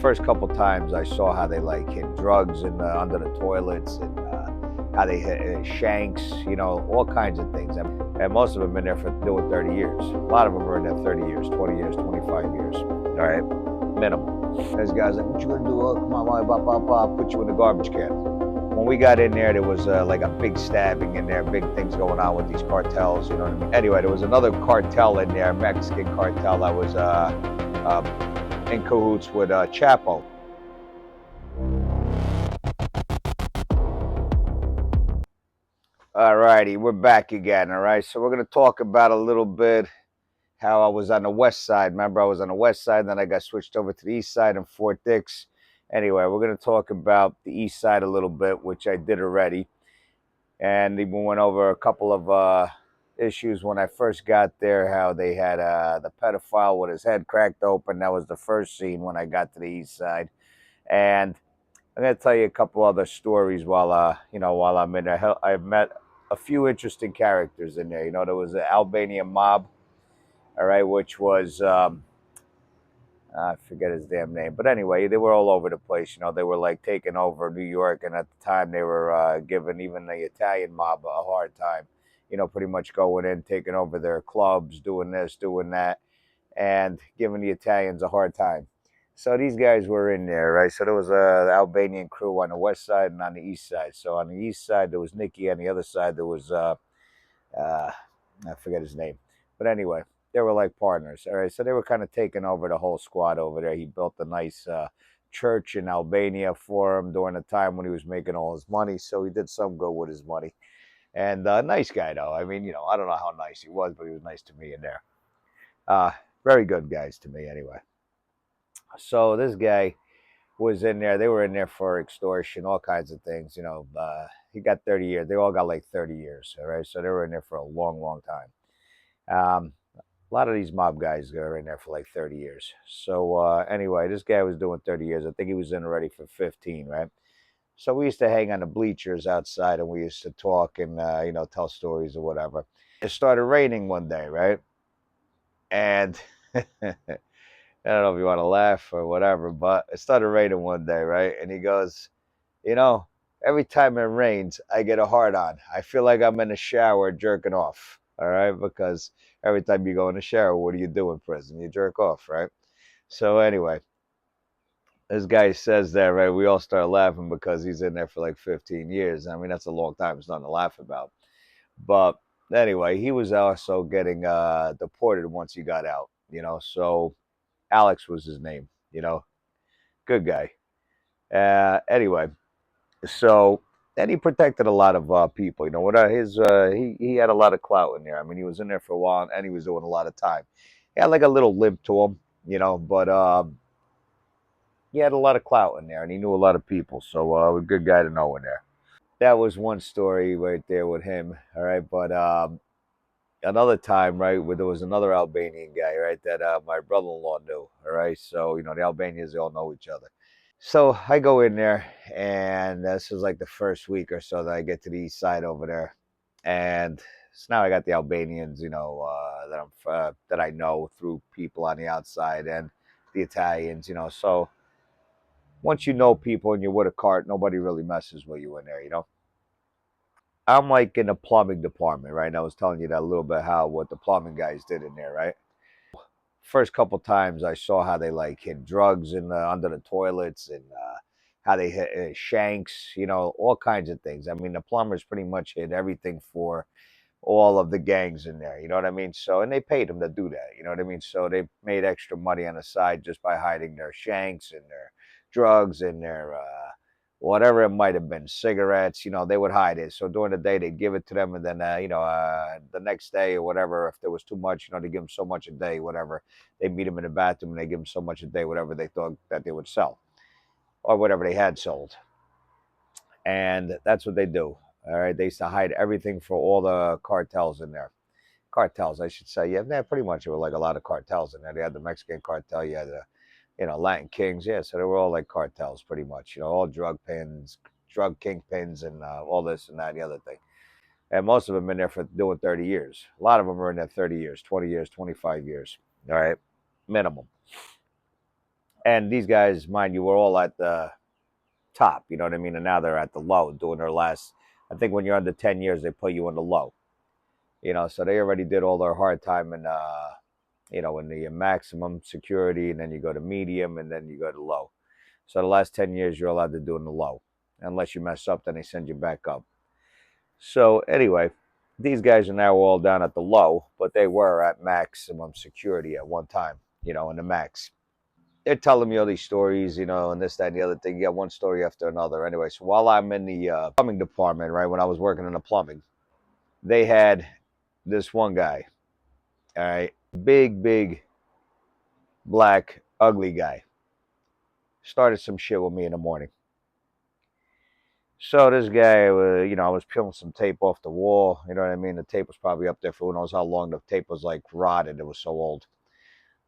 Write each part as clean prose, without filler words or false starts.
first couple times I saw how they like hid drugs in under the toilets and how they hit shanks, all kinds of things. And most of them been there for doing 30 years. A lot of them are in there 30 years, 20 years, 25 years. All right, minimum. There's guys like, what you gonna do? Oh, come on, I'll put you in the garbage can. When we got in there was like a big stabbing in there, big things going on with these cartels, you know what I mean? Anyway, there was another cartel in there, Mexican cartel that was in cahoots with Chapo. All righty, we're back again. All right, so we're gonna talk about a little bit how I was on the west side. Remember, I was on the west side, then I got switched over to the east side in Fort Dix. Anyway, we're gonna talk about the east side a little bit, which I did already, and we went over a couple of issues when I first got there. How they had the pedophile with his head cracked open. That was the first scene when I got to the east side, and I'm gonna tell you a couple other stories while while I'm in there. I've met a few interesting characters in there. There was an Albanian mob, all right, which was I forget his damn name, but anyway, they were all over the place. They were like taking over New York, and at the time they were giving even the Italian mob a hard time. Pretty much going in, taking over their clubs, doing this, doing that, and giving the Italians a hard time. So these guys were in there, right? So there was the Albanian crew on the west side and on the east side. So on the east side there was Nicky, on the other side there was uh, I forget his name, but anyway, they were like partners. All right, so they were kind of taking over the whole squad over there. He built a nice church in Albania for him during the time when he was making all his money. So he did some good with his money. And nice guy though. I mean, I don't know how nice he was, but he was nice to me in there. Uh, Very good guys to me anyway. So this guy was in there. They were in there for extortion, all kinds of things. He got 30 years. They all got like 30 years. All right. So they were in there for a long, long time. A lot of these mob guys are in there for like 30 years. So anyway, this guy was doing 30 years. I think he was in already for 15, right? So we used to hang on the bleachers outside and we used to talk and, tell stories or whatever. It started raining one day, right? And I don't know if you want to laugh or whatever, but it started raining one day, right? And he goes, you know, every time it rains, I get a hard on. I feel like I'm in the shower jerking off. All right. Because every time you go in the shower, what do you do in prison? You jerk off, right? So, anyway, this guy says that, right? We all start laughing because he's in there for like 15 years. I mean, that's a long time. It's nothing to laugh about. But anyway, he was also getting deported once he got out, So, Alex was his name, good guy. Anyway, so and he protected a lot of people. What his he had a lot of clout in there. I mean, he was in there for a while, and he was doing a lot of time. He had like a little limp to him, but he had a lot of clout in there, and he knew a lot of people. So a good guy to know in there. That was one story right there with him. All right, but another time, right, where there was another Albanian guy, right, that my brother-in-law knew. All right, so the Albanians, they all know each other. So I go in there, and this was like the first week or so that I get to the east side over there, and so now I got the Albanians, that I know through people on the outside, and the Italians, So once you know people and you're with a cart, nobody really messes with you in there. I'm like in the plumbing department, right? And I was telling you that a little bit how what the plumbing guys did in there, right? First couple times I saw how they like hid drugs in under the toilets and how they hit shanks, all kinds of things. I mean, the plumbers pretty much hid everything for all of the gangs in there. You know what I mean? So, and they paid them to do that. You know what I mean? So they made extra money on the side just by hiding their shanks and their drugs and their whatever it might have been, cigarettes. They would hide it. So during the day they'd give it to them, and then the next day or whatever, if there was too much, they give them so much a day, whatever. They meet them in the bathroom and they give them so much a day, whatever they thought that they would sell or whatever they had sold, and that's what they do. All right, they used to hide everything for all the cartels in there. Cartels, I should say. Yeah, pretty much. There were like a lot of cartels in there. They had the Mexican cartel. You had the, Latin Kings. Yeah, so they were all like cartels, pretty much. All drug kingpins, and all this and that and the other thing. And most of them been there for doing 30 years. A lot of them are in there 30 years, 20 years, 25 years. All right, minimum. And these guys, mind you, were all at the top, you know what I mean? And now they're at the low doing their last. I think when you're under 10 years, they put you in the low, so they already did all their hard time in, in the maximum security, and then you go to medium, and then you go to low. So the last 10 years, you're allowed to do in the low. Unless you mess up, then they send you back up. So anyway, these guys are now all down at the low, but they were at maximum security at one time, in the max. They're telling me all these stories, and this, that, and the other thing. You got one story after another. Anyway, so while I'm in the plumbing department, right, when I was working in the plumbing, they had this one guy, all right, big, black, ugly guy, started some shit with me in the morning. So this guy, I was peeling some tape off the wall. You know what I mean? The tape was probably up there for who knows how long. The tape was like rotted. It was so old.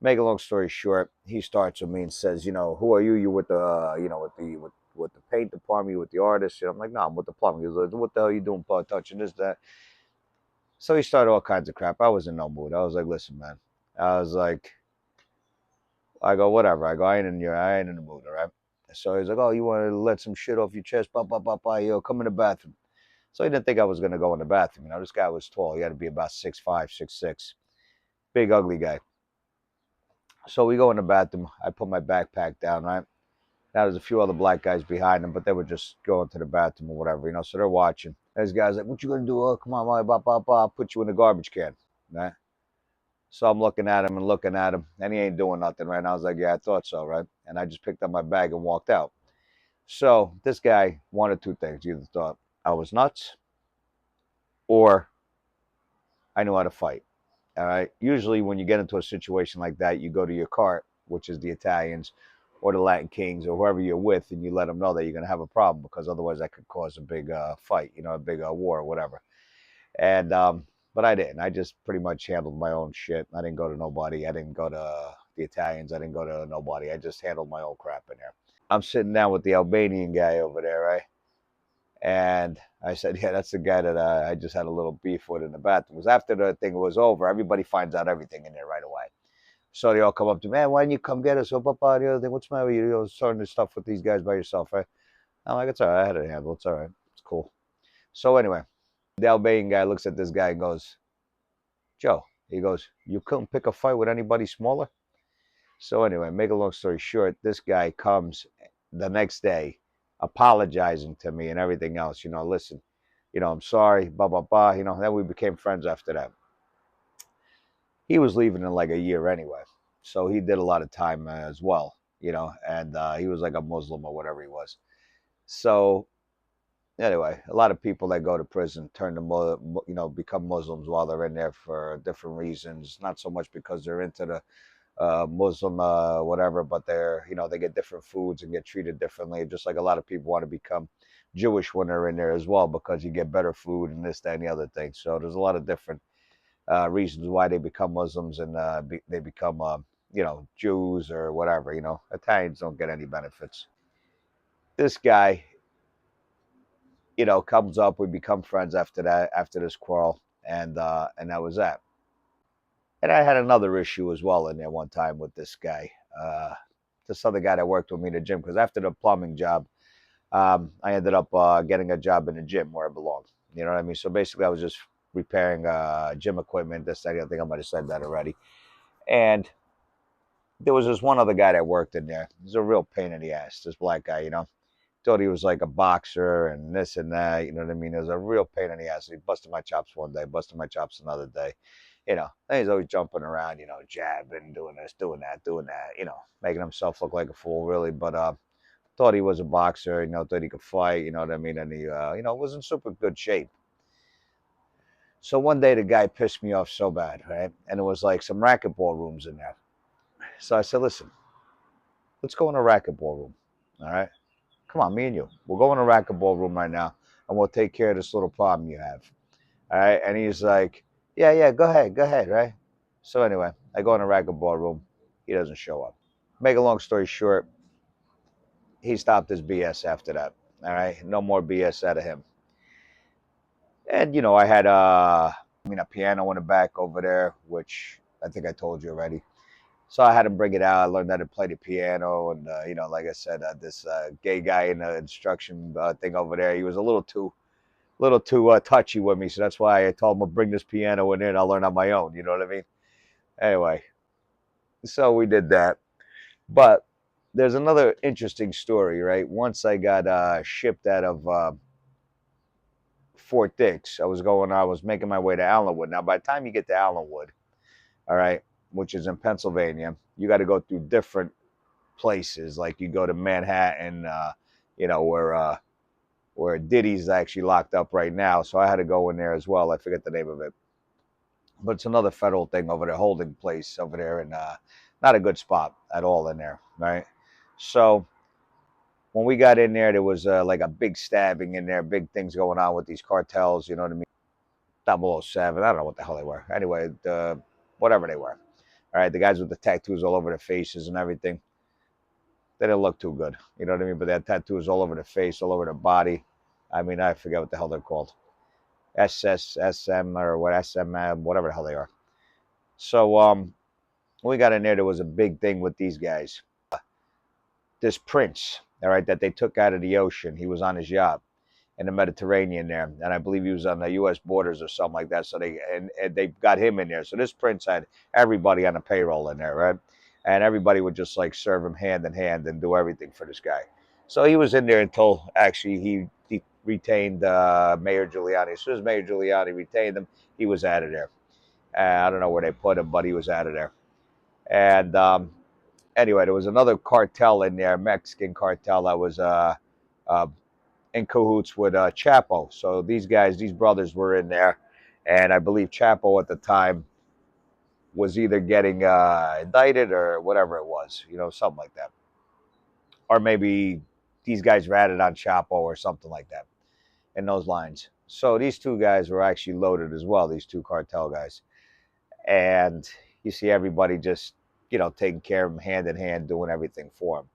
Make a long story short, he starts with me and says, who are you? You with the, with the paint department? You with the artist? I'm like, no, I'm with the plumbing. He was like, what the hell are you doing, touching this, that? So he started all kinds of crap. I was in no mood. I was like, listen, man. I was like, I go, whatever. I go, I ain't in the mood, all right? So he's like, oh, you want to let some shit off your chest? Yo, come in the bathroom. So he didn't think I was going to go in the bathroom. This guy was tall. He had to be about 6'5", 6'6". Big, ugly guy. So we go in the bathroom. I put my backpack down, right? Now there's a few other black guys behind them, but they were just going to the bathroom or whatever, so they're watching. This guy's like, what you going to do? Oh, come on, I'll put you in the garbage can, right? So I'm looking at him, and he ain't doing nothing, right? And I was like, yeah, I thought so, right? And I just picked up my bag and walked out. So this guy wanted two things. He either thought I was nuts or I knew how to fight. All right. Usually, when you get into a situation like that, you go to your cart, which is the Italians or the Latin Kings or whoever you're with, and you let them know that you're going to have a problem because otherwise that could cause a big fight, a big war or whatever. And but I didn't. I just pretty much handled my own shit. I didn't go to nobody. I didn't go to the Italians. I didn't go to nobody. I just handled my own crap in there. I'm sitting down with the Albanian guy over there, right? And I said, yeah, that's the guy that I just had a little beef with in the bathroom. Because after the thing was over, everybody finds out everything in there right away. So they all come up to me, man, why didn't you come get us? Oh, papa, the other thing, what's the matter with you? You're starting this stuff with these guys by yourself, right? I'm like, it's all right. I had it handled. It's all right. It's cool. So anyway, the Albanian guy looks at this guy and goes, Joe, he goes, you couldn't pick a fight with anybody smaller? So anyway, make a long story short, this guy comes the next day apologizing to me and everything else. Listen, I'm sorry, blah, blah, blah. Then we became friends after that. He was leaving in like a year anyway. So he did a lot of time as well, and he was like a Muslim or whatever he was. So anyway, a lot of people that go to prison turn to, become Muslims while they're in there for different reasons. Not so much because they're into the Muslim, whatever, but they get different foods and get treated differently. Just like a lot of people want to become Jewish when they're in there as well, because you get better food and this, that, and the other thing. So there's a lot of different reasons why they become Muslims and they become, Jews or whatever. Italians don't get any benefits. This guy, comes up. We become friends after that, after this quarrel, and that was that. And I had another issue as well in there one time with this guy, this other guy that worked with me in the gym. Because after the plumbing job, I ended up getting a job in the gym where I belong. You know what I mean? So basically, I was just repairing gym equipment. This, that, I think I might have said that already. And there was this one other guy that worked in there. He's a real pain in the ass. This black guy, thought he was like a boxer and this and that. You know what I mean? It was a real pain in the ass. He busted my chops one day, busted my chops another day. And he's always jumping around, jabbing, doing this, doing that, making himself look like a fool, really. But thought he was a boxer, thought he could fight, you know what I mean? And he, was in super good shape. So one day the guy pissed me off so bad, right? And it was like some racquetball rooms in there. So I said, listen, let's go in a racquetball room, all right? Come on, me and you. We'll go in a racquetball room right now, and we'll take care of this little problem you have. All right. And he's like, yeah, go ahead, right? So anyway, I go in a racquetball room. He doesn't show up. Make a long story short, he stopped his BS after that. All right. No more BS out of him. And, I had a piano in the back over there, which I think I told you already. So I had him bring it out. I learned how to play the piano, and like I said, this gay guy in the instruction thing over there, he was a little too touchy with me. So that's why I told him to bring this piano in there, and I'll learn on my own. You know what I mean? Anyway, so we did that. But there's another interesting story, right? Once I got shipped out of Fort Dix, I was making my way to Allenwood. Now, by the time you get to Allenwood, all right, which is in Pennsylvania, you got to go through different places. Like you go to Manhattan, where Diddy's actually locked up right now. So I had to go in there as well. I forget the name of it, but it's another federal thing over there, holding place over there, and not a good spot at all in there, right? So when we got in there, there was like a big stabbing in there, big things going on with these cartels. You know what I mean? 007. I don't know what the hell they were. Anyway, whatever they were. All right, the guys with the tattoos all over their faces and everything. They didn't look too good. You know what I mean? But they had tattoos all over their face, all over their body. I mean, I forget what the hell they're called. SSSM or what SM, whatever the hell they are. So when we got in there was a big thing with these guys. This prince, all right, that they took out of the ocean. He was on his yacht in the Mediterranean there, and I believe he was on the U.S. borders or something like that. So and they got him in there. So this prince had everybody on the payroll in there, right? And everybody would just like serve him hand in hand and do everything for this guy. So he was in there until actually he retained Mayor Giuliani. As soon as Mayor Giuliani retained him, he was out of there. I don't know where they put him, but he was out of there. And anyway, there was another cartel in there, Mexican cartel that was uh, in cahoots with Chapo. So these brothers were in there, and I believe Chapo at the time was either getting indicted or whatever it was, something like that, or maybe these guys ratted on Chapo or something like that in those lines. So these two guys were actually loaded as well. These two cartel guys, and you see everybody just taking care of them hand in hand, doing everything for them.